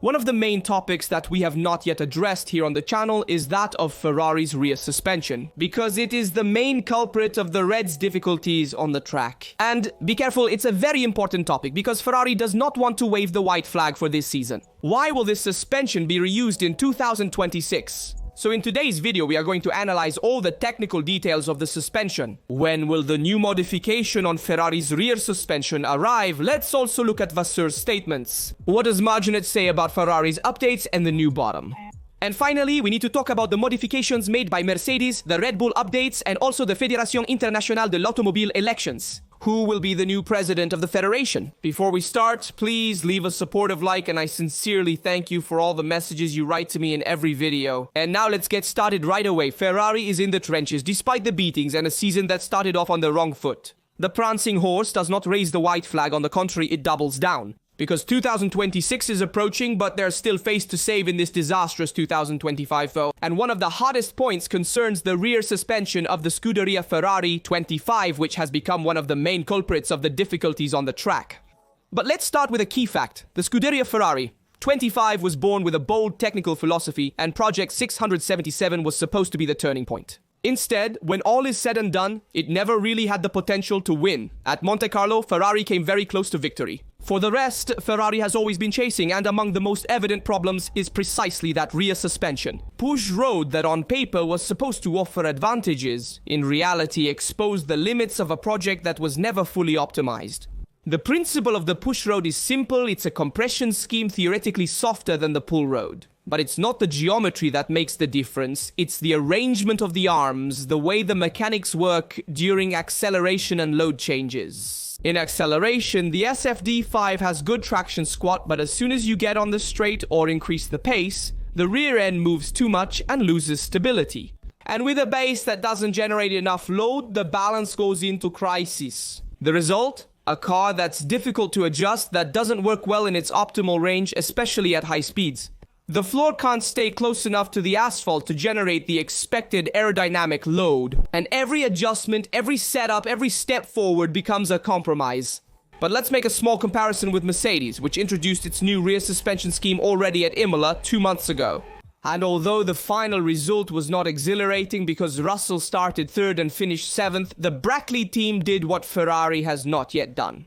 One of the main topics that we have not yet addressed here on the channel is that of Ferrari's rear suspension, because it is the main culprit of the Reds' difficulties on the track. And be careful, it's a very important topic, because Ferrari does not want to wave the white flag for this season. Why will this suspension be reused in 2026? So in today's video, we are going to analyze all the technical details of the suspension. When will the new modification on Ferrari's rear suspension arrive? Let's also look at Vasseur's statements. What does Marginet say about Ferrari's updates and the new bottom? And finally, we need to talk about the modifications made by Mercedes, the Red Bull updates, and also the Fédération Internationale de l'Automobile elections. Who will be the new president of the federation? Before we start, please leave a supportive like, and I sincerely thank you for all the messages you write to me in every video. And now let's get started right away. Ferrari is in the trenches despite the beatings and a season that started off on the wrong foot. The prancing horse does not raise the white flag, on the contrary, it doubles down. Because 2026 is approaching, but there's still face to save in this disastrous 2025 foe. And one of the hottest points concerns the rear suspension of the Scuderia Ferrari 25, which has become one of the main culprits of the difficulties on the track. But let's start with a key fact. The Scuderia Ferrari 25 was born with a bold technical philosophy, and Project 677 was supposed to be the turning point. Instead, when all is said and done, it never really had the potential to win. At Monte Carlo, Ferrari came very close to victory. For the rest, Ferrari has always been chasing, and among the most evident problems is precisely that rear suspension. Push Road, that on paper was supposed to offer advantages, in reality exposed the limits of a project that was never fully optimized. The principle of the push rod is simple. It's a compression scheme theoretically softer than the pull rod. But it's not the geometry that makes the difference, it's the arrangement of the arms, the way the mechanics work during acceleration and load changes. In acceleration, the SFD5 has good traction squat, but as soon as you get on the straight or increase the pace, the rear end moves too much and loses stability. And with a base that doesn't generate enough load, the balance goes into crisis. The result? A car that's difficult to adjust, that doesn't work well in its optimal range, especially at high speeds. The floor can't stay close enough to the asphalt to generate the expected aerodynamic load, and every adjustment, every setup, every step forward becomes a compromise. But let's make a small comparison with Mercedes, which introduced its new rear suspension scheme already at Imola 2 months ago. And although the final result was not exhilarating because Russell started 3rd and finished 7th, the Brackley team did what Ferrari has not yet done.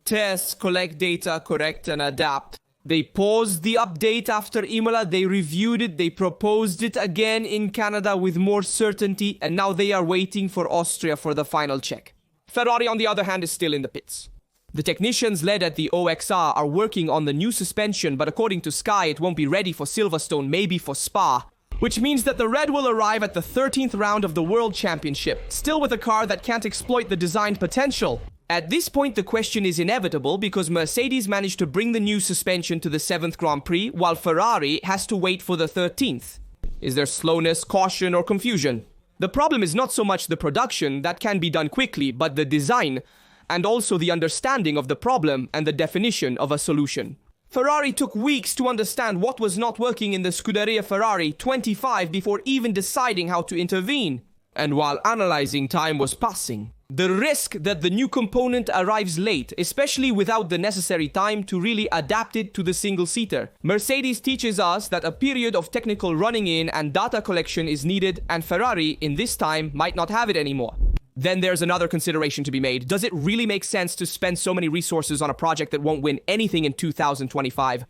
Test, collect data, correct and adapt. They paused the update after Imola, they reviewed it, they proposed it again in Canada with more certainty, and now they are waiting for Austria for the final check. Ferrari, on the other hand, is still in the pits. The technicians led at the OXR are working on the new suspension, but according to Sky, it won't be ready for Silverstone, maybe for Spa. Which means that the Red will arrive at the 13th round of the World Championship, still with a car that can't exploit the design potential. At this point, the question is inevitable because Mercedes managed to bring the new suspension to the 7th Grand Prix, while Ferrari has to wait for the 13th. Is there slowness, caution, or confusion? The problem is not so much the production, that can be done quickly, but the design, and also the understanding of the problem and the definition of a solution. Ferrari took weeks to understand what was not working in the Scuderia Ferrari 25 before even deciding how to intervene. And while analyzing, time was passing. The risk that the new component arrives late, especially without the necessary time to really adapt it to the single-seater. Mercedes teaches us that a period of technical running in and data collection is needed, and Ferrari, in this time, might not have it anymore. Then there's another consideration to be made. Does it really make sense to spend so many resources on a project that won't win anything in 2025?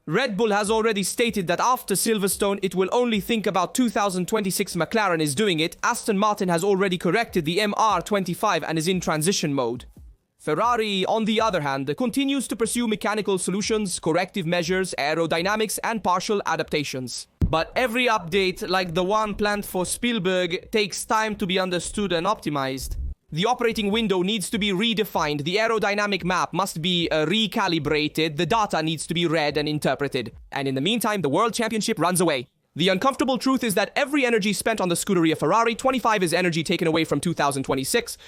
Red Bull has already stated that after Silverstone, it will only think about 2026. McLaren is doing it. Aston Martin has already corrected the MR25 and is in transition mode. Ferrari, on the other hand, continues to pursue mechanical solutions, corrective measures, aerodynamics, and partial adaptations. But every update, like the one planned for Spielberg, takes time to be understood and optimized. The operating window needs to be redefined, the aerodynamic map must be recalibrated, the data needs to be read and interpreted. And in the meantime, the World Championship runs away. The uncomfortable truth is that every energy spent on the Scuderia Ferrari 25 is energy taken away from 2026.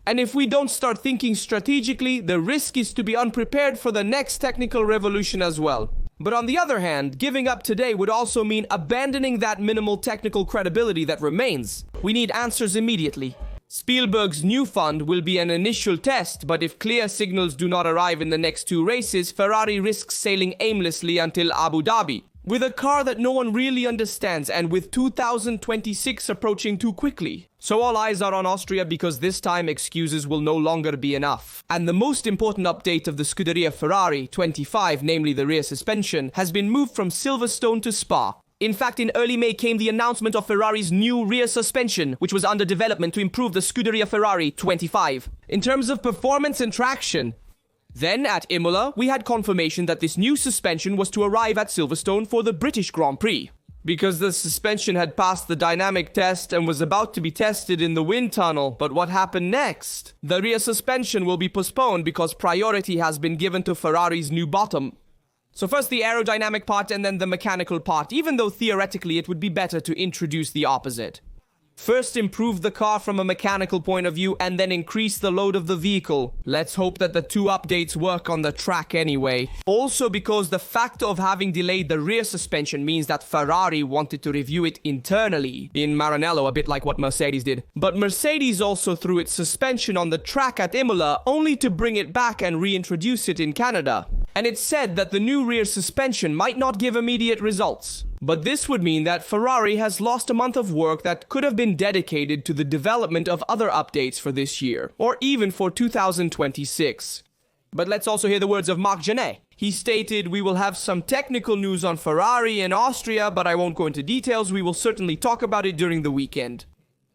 And if we don't start thinking strategically, the risk is to be unprepared for the next technical revolution as well. But on the other hand, giving up today would also mean abandoning that minimal technical credibility that remains. We need answers immediately. Spielberg's new fund will be an initial test, but if clear signals do not arrive in the next 2 races, Ferrari risks sailing aimlessly until Abu Dhabi, with a car that no one really understands and with 2026 approaching too quickly. So all eyes are on Austria because this time excuses will no longer be enough. And the most important update of the Scuderia Ferrari 25, namely the rear suspension, has been moved from Silverstone to Spa. In fact, in early May came the announcement of Ferrari's new rear suspension, which was under development to improve the Scuderia Ferrari 25. In terms of performance and traction, then at Imola, we had confirmation that this new suspension was to arrive at Silverstone for the British Grand Prix. Because the suspension had passed the dynamic test and was about to be tested in the wind tunnel. But what happened next? The rear suspension will be postponed because priority has been given to Ferrari's new bottom. So first the aerodynamic part and then the mechanical part, even though theoretically it would be better to introduce the opposite. First improve the car from a mechanical point of view and then increase the load of the vehicle. Let's hope that the 2 updates work on the track anyway. Also because the fact of having delayed the rear suspension means that Ferrari wanted to review it internally in Maranello, a bit like what Mercedes did. But Mercedes also threw its suspension on the track at Imola only to bring it back and reintroduce it in Canada. And it's said that the new rear suspension might not give immediate results. But this would mean that Ferrari has lost a month of work that could have been dedicated to the development of other updates for this year, or even for 2026. But let's also hear the words of Marc Genet. He stated, "We will have some technical news on Ferrari and Austria, but I won't go into details. We will certainly talk about it during the weekend."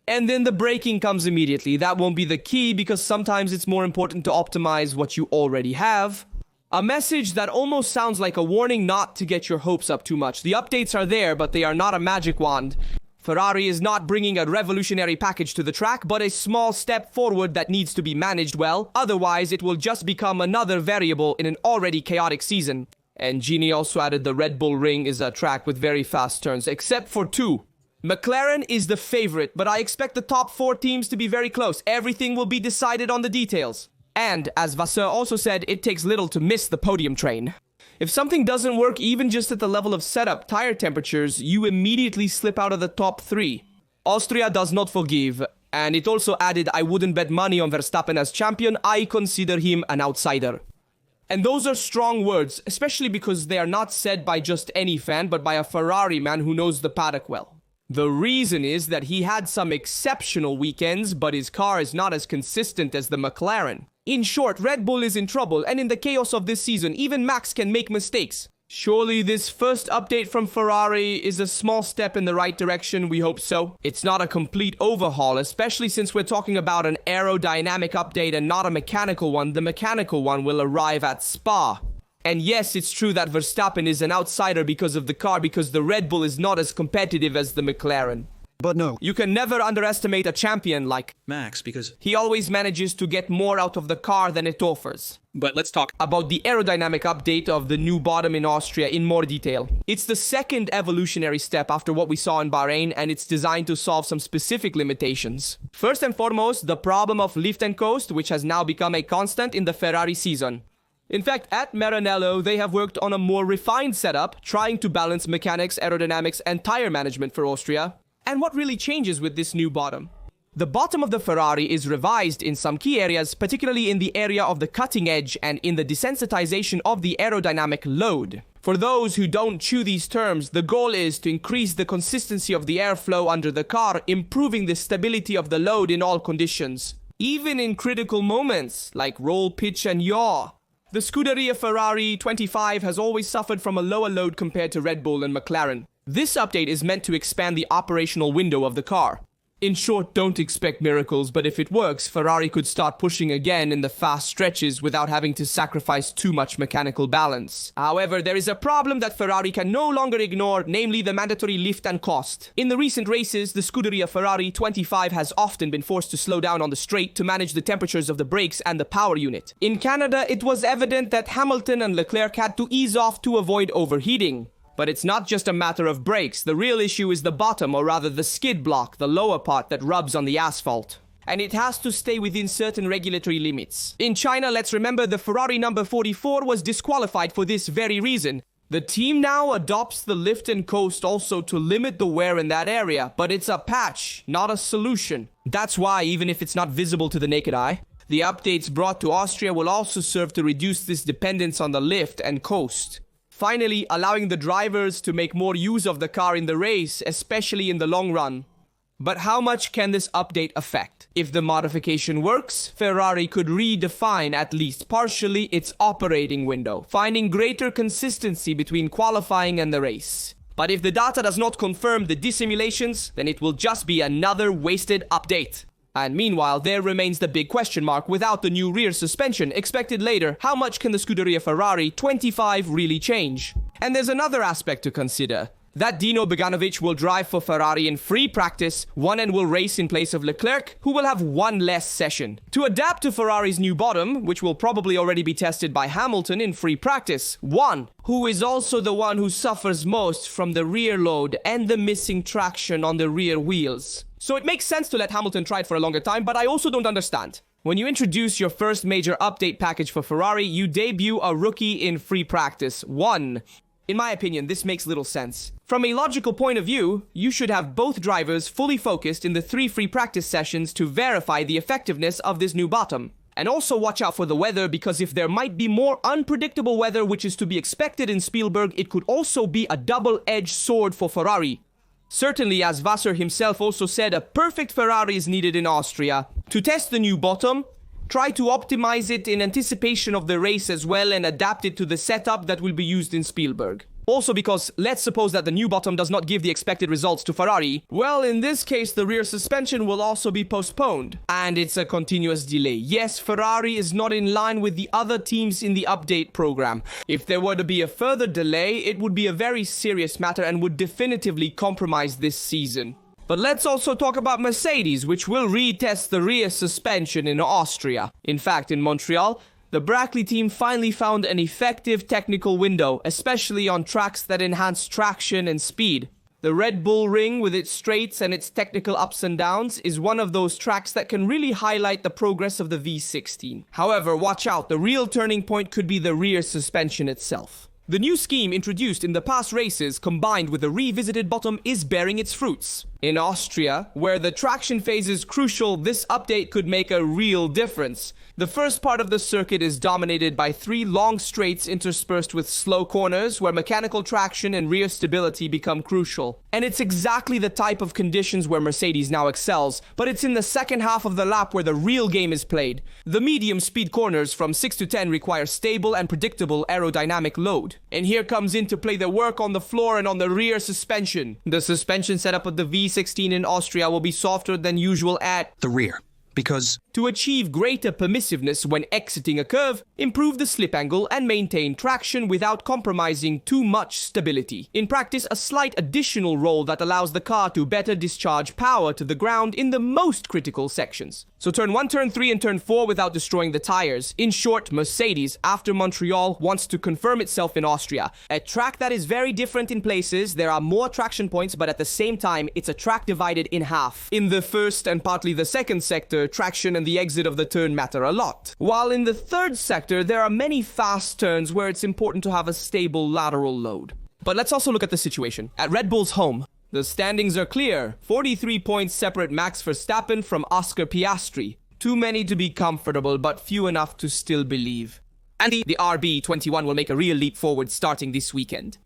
And then the braking comes immediately. That won't be the key because sometimes it's more important to optimize what you already have. A message that almost sounds like a warning not to get your hopes up too much. The updates are there, but they are not a magic wand. Ferrari is not bringing a revolutionary package to the track, but a small step forward that needs to be managed well. Otherwise, it will just become another variable in an already chaotic season. And Genie also added the Red Bull Ring is a track with very fast turns, except for 2. McLaren is the favorite, but I expect the top 4 teams to be very close. Everything will be decided on the details. And, as Vasseur also said, it takes little to miss the podium train. If something doesn't work even just at the level of setup, tire temperatures, you immediately slip out of the top 3. Austria does not forgive, and it also added, "I wouldn't bet money on Verstappen as champion, I consider him an outsider." And those are strong words, especially because they are not said by just any fan, but by a Ferrari man who knows the paddock well. The reason is that he had some exceptional weekends, but his car is not as consistent as the McLaren. In short, Red Bull is in trouble, and in the chaos of this season, even Max can make mistakes. Surely this first update from Ferrari is a small step in the right direction, we hope so. It's not a complete overhaul, especially since we're talking about an aerodynamic update and not a mechanical one. The mechanical one will arrive at Spa. And yes, it's true that Verstappen is an outsider because of the car, because the Red Bull is not as competitive as the McLaren. But no, you can never underestimate a champion like Max because he always manages to get more out of the car than it offers. But let's talk about the aerodynamic update of the new bottom in Austria in more detail. It's the second evolutionary step after what we saw in Bahrain, and it's designed to solve some specific limitations. First and foremost, the problem of lift and coast, which has now become a constant in the Ferrari season. In fact, at Maranello, they have worked on a more refined setup, trying to balance mechanics, aerodynamics, and tire management for Austria. And what really changes with this new bottom? The bottom of the Ferrari is revised in some key areas, particularly in the area of the cutting edge and in the desensitization of the aerodynamic load. For those who don't chew these terms, the goal is to increase the consistency of the airflow under the car, improving the stability of the load in all conditions, even in critical moments like roll, pitch, and yaw. The Scuderia Ferrari 25 has always suffered from a lower load compared to Red Bull and McLaren. This update is meant to expand the operational window of the car. In short, don't expect miracles, but if it works, Ferrari could start pushing again in the fast stretches without having to sacrifice too much mechanical balance. However, there is a problem that Ferrari can no longer ignore, namely the mandatory lift and cost. In the recent races, the Scuderia Ferrari 25 has often been forced to slow down on the straight to manage the temperatures of the brakes and the power unit. In Canada, it was evident that Hamilton and Leclerc had to ease off to avoid overheating. But it's not just a matter of brakes. The real issue is the bottom, or rather the skid block, the lower part that rubs on the asphalt. And it has to stay within certain regulatory limits. In China, let's remember the Ferrari number 44 was disqualified for this very reason. The team now adopts the lift and coast also to limit the wear in that area, but it's a patch, not a solution. That's why, even if it's not visible to the naked eye, the updates brought to Austria will also serve to reduce this dependence on the lift and coast. Finally, allowing the drivers to make more use of the car in the race, especially in the long run. But how much can this update affect? If the modification works, Ferrari could redefine, at least partially, its operating window, finding greater consistency between qualifying and the race. But if the data does not confirm the dissimulations, then it will just be another wasted update. And meanwhile, there remains the big question mark without the new rear suspension expected later. How much can the Scuderia Ferrari 25 really change? And there's another aspect to consider. That Dino Beganovic will drive for Ferrari in free practice, and will race in place of Leclerc, who will have one less session. To adapt to Ferrari's new bottom, which will probably already be tested by Hamilton in free practice, who is also the one who suffers most from the rear load and the missing traction on the rear wheels. So it makes sense to let Hamilton try it for a longer time, but I also don't understand. When you introduce your first major update package for Ferrari, you debut a rookie in free practice, In my opinion, this makes little sense. From a logical point of view, you should have both drivers fully focused in the 3 free practice sessions to verify the effectiveness of this new bottom. And also watch out for the weather, because if there might be more unpredictable weather which is to be expected in Spielberg, it could also be a double-edged sword for Ferrari. Certainly, as Vassar himself also said, a perfect Ferrari is needed in Austria. To test the new bottom, try to optimize it in anticipation of the race as well and adapt it to the setup that will be used in Spielberg. Also because, let's suppose that the new bottom does not give the expected results to Ferrari. Well, in this case, the rear suspension will also be postponed. And it's a continuous delay. Yes, Ferrari is not in line with the other teams in the update program. If there were to be a further delay, it would be a very serious matter and would definitively compromise this season. But let's also talk about Mercedes, which will retest the rear suspension in Austria. In fact, in Montreal, the Brackley team finally found an effective technical window, especially on tracks that enhance traction and speed. The Red Bull Ring, with its straights and its technical ups and downs, is one of those tracks that can really highlight the progress of the V16. However, watch out, the real turning point could be the rear suspension itself. The new scheme introduced in the past races, combined with the revisited bottom, is bearing its fruits. In Austria, where the traction phase is crucial, this update could make a real difference. The first part of the circuit is dominated by 3 long straights interspersed with slow corners, where mechanical traction and rear stability become crucial. And it's exactly the type of conditions where Mercedes now excels, but it's in the second half of the lap where the real game is played. The medium speed corners from 6 to 10 require stable and predictable aerodynamic load. And here comes into play the work on the floor and on the rear suspension. The suspension setup of the V16 in Austria will be softer than usual at the rear, because to achieve greater permissiveness when exiting a curve, improve the slip angle and maintain traction without compromising too much stability. In practice, a slight additional roll that allows the car to better discharge power to the ground in the most critical sections. So turn 1, turn 3 and turn 4 without destroying the tires. In short, Mercedes, after Montreal, wants to confirm itself in Austria. A track that is very different in places, there are more traction points, but at the same time, it's a track divided in half. In the first and partly the second sector, traction and the exit of the turn matter a lot. While in the third sector, there are many fast turns where it's important to have a stable lateral load. But let's also look at the situation. At Red Bull's home, the standings are clear. 43 points separate Max Verstappen from Oscar Piastri. Too many to be comfortable, but few enough to still believe. And the RB21 will make a real leap forward starting this weekend.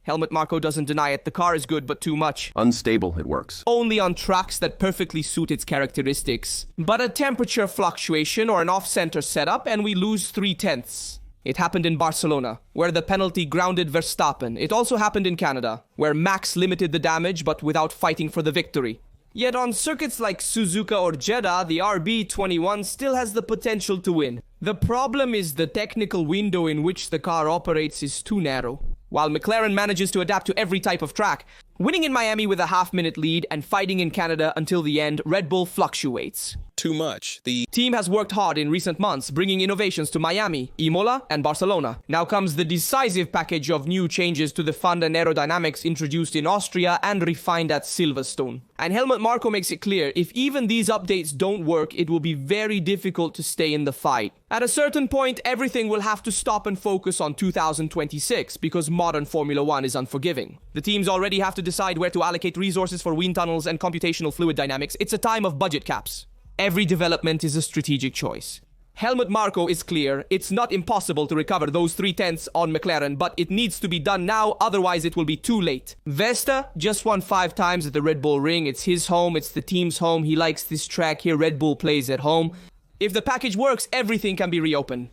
Helmut Marko doesn't deny it, the car is good but too much. Unstable, it works. Only on tracks that perfectly suit its characteristics. But a temperature fluctuation or an off-center setup and we lose 3/10. It happened in Barcelona, where the penalty grounded Verstappen. It also happened in Canada, where Max limited the damage but without fighting for the victory. Yet on circuits like Suzuka or Jeddah, the RB21 still has the potential to win. The problem is the technical window in which the car operates is too narrow. While McLaren manages to adapt to every type of track, winning in Miami with a half-minute lead and fighting in Canada until the end, Red Bull fluctuates. too much. The team has worked hard in recent months, bringing innovations to Miami, Imola, and Barcelona. Now comes the decisive package of new changes to the fund and aerodynamics introduced in Austria and refined at Silverstone. And Helmut Marko makes it clear, if even these updates don't work, it will be very difficult to stay in the fight. At a certain point, everything will have to stop and focus on 2026, because modern Formula 1 is unforgiving. The teams already have to decide where to allocate resources for wind tunnels and computational fluid dynamics. It's a time of budget caps. Every development is a strategic choice. Helmut Marko is clear, it's not impossible to recover those 3/10 on McLaren, but it needs to be done now, otherwise it will be too late. Vesta just won 5 times at the Red Bull Ring. It's his home, it's the team's home. He likes this track here. Red Bull plays at home. If the package works, everything can be reopened.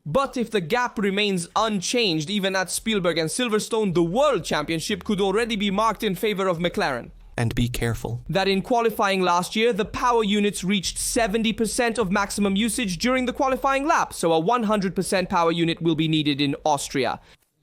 But if the gap remains unchanged, even at Spielberg and Silverstone, the World Championship could already be marked in favor of McLaren. and be careful that in qualifying last year, the power units reached 70% of maximum usage during the qualifying lap, so a 100% power unit will be needed in Austria.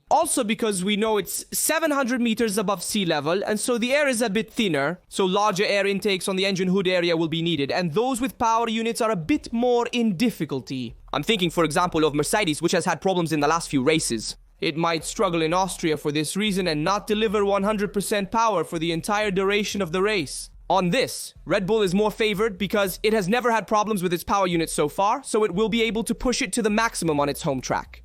Also because we know it's 700 meters above sea level, and so the air is a bit thinner, so larger air intakes on the engine hood area will be needed, and those with power units are a bit more in difficulty. I'm thinking, for example, of Mercedes, which has had problems in the last few races. It might struggle in Austria for this reason and not deliver 100% power for the entire duration of the race. On this, Red Bull is more favored because it has never had problems with its power unit so far, so it will be able to push it to the maximum on its home track.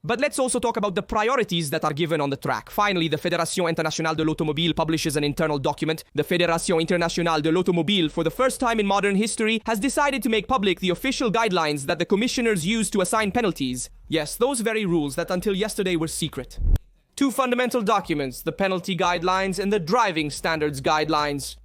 But let's also talk about the priorities that are given on the track. Finally, the Fédération Internationale de l'Automobile publishes an internal document. The Fédération Internationale de l'Automobile, for the first time in modern history, has decided to make public the official guidelines that the commissioners use to assign penalties. Yes, those very rules that until yesterday were secret. Two fundamental documents, the penalty guidelines and the driving standards guidelines.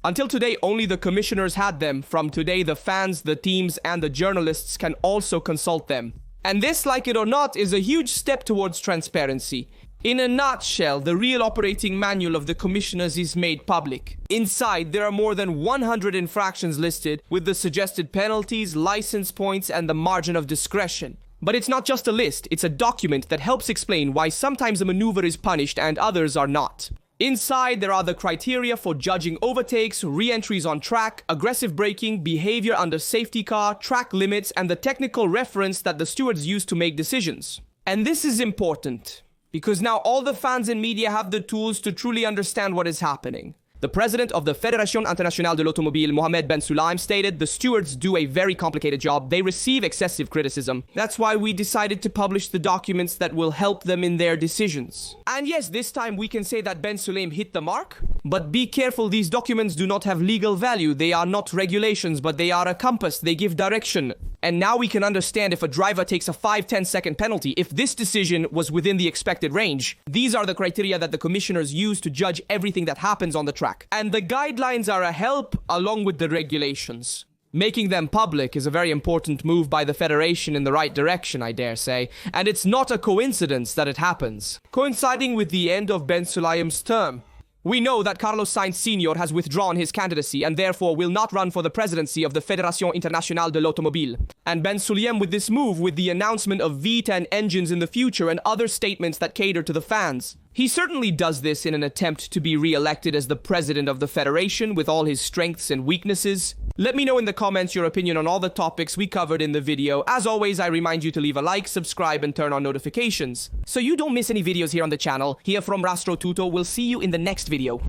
Until today, only the commissioners had them. From today, the fans, the teams, and the journalists can also consult them. And this, like it or not, is a huge step towards transparency. In a nutshell, the real operating manual of the commissioners is made public. Inside, there are more than 100 infractions listed, with the suggested penalties, license points, and the margin of discretion. But it's not just a list, it's a document that helps explain why sometimes a maneuver is punished and others are not. Inside, there are the criteria for judging overtakes, re-entries on track, aggressive braking, behavior under safety car, track limits, and the technical reference that the stewards use to make decisions. And this is important, because now all the fans and media have the tools to truly understand what is happening. The president of the Fédération Internationale de l'Automobile, Mohamed Ben Sulayem, stated the stewards do a very complicated job. They receive excessive criticism. That's why we decided to publish the documents that will help them in their decisions. And yes, this time we can say that Ben Sulayem hit the mark. But be careful, these documents do not have legal value. They are not regulations, but they are a compass. They give direction. And now we can understand if a driver takes a 5-10 second penalty, if this decision was within the expected range. These are the criteria that the commissioners use to judge everything that happens on the track. And the guidelines are a help along with the regulations. Making them public is a very important move by the federation in the right direction, I dare say. And it's not a coincidence that it happens. Coinciding with the end of Ben Sulayem's term. We know that Carlos Sainz Sr. has withdrawn his candidacy and therefore will not run for the presidency of the Fédération Internationale de l'Automobile. And Ben Sulayem, with this move, with the announcement of V10 engines in the future and other statements that cater to the fans. He certainly does this in an attempt to be re-elected as the president of the federation with all his strengths and weaknesses. Let me know in the comments your opinion on all the topics we covered in the video. As always, I remind you to leave a like, subscribe, and turn on notifications, so you don't miss any videos here on the channel. Here from Rastro Tuto, we'll see you in the next video.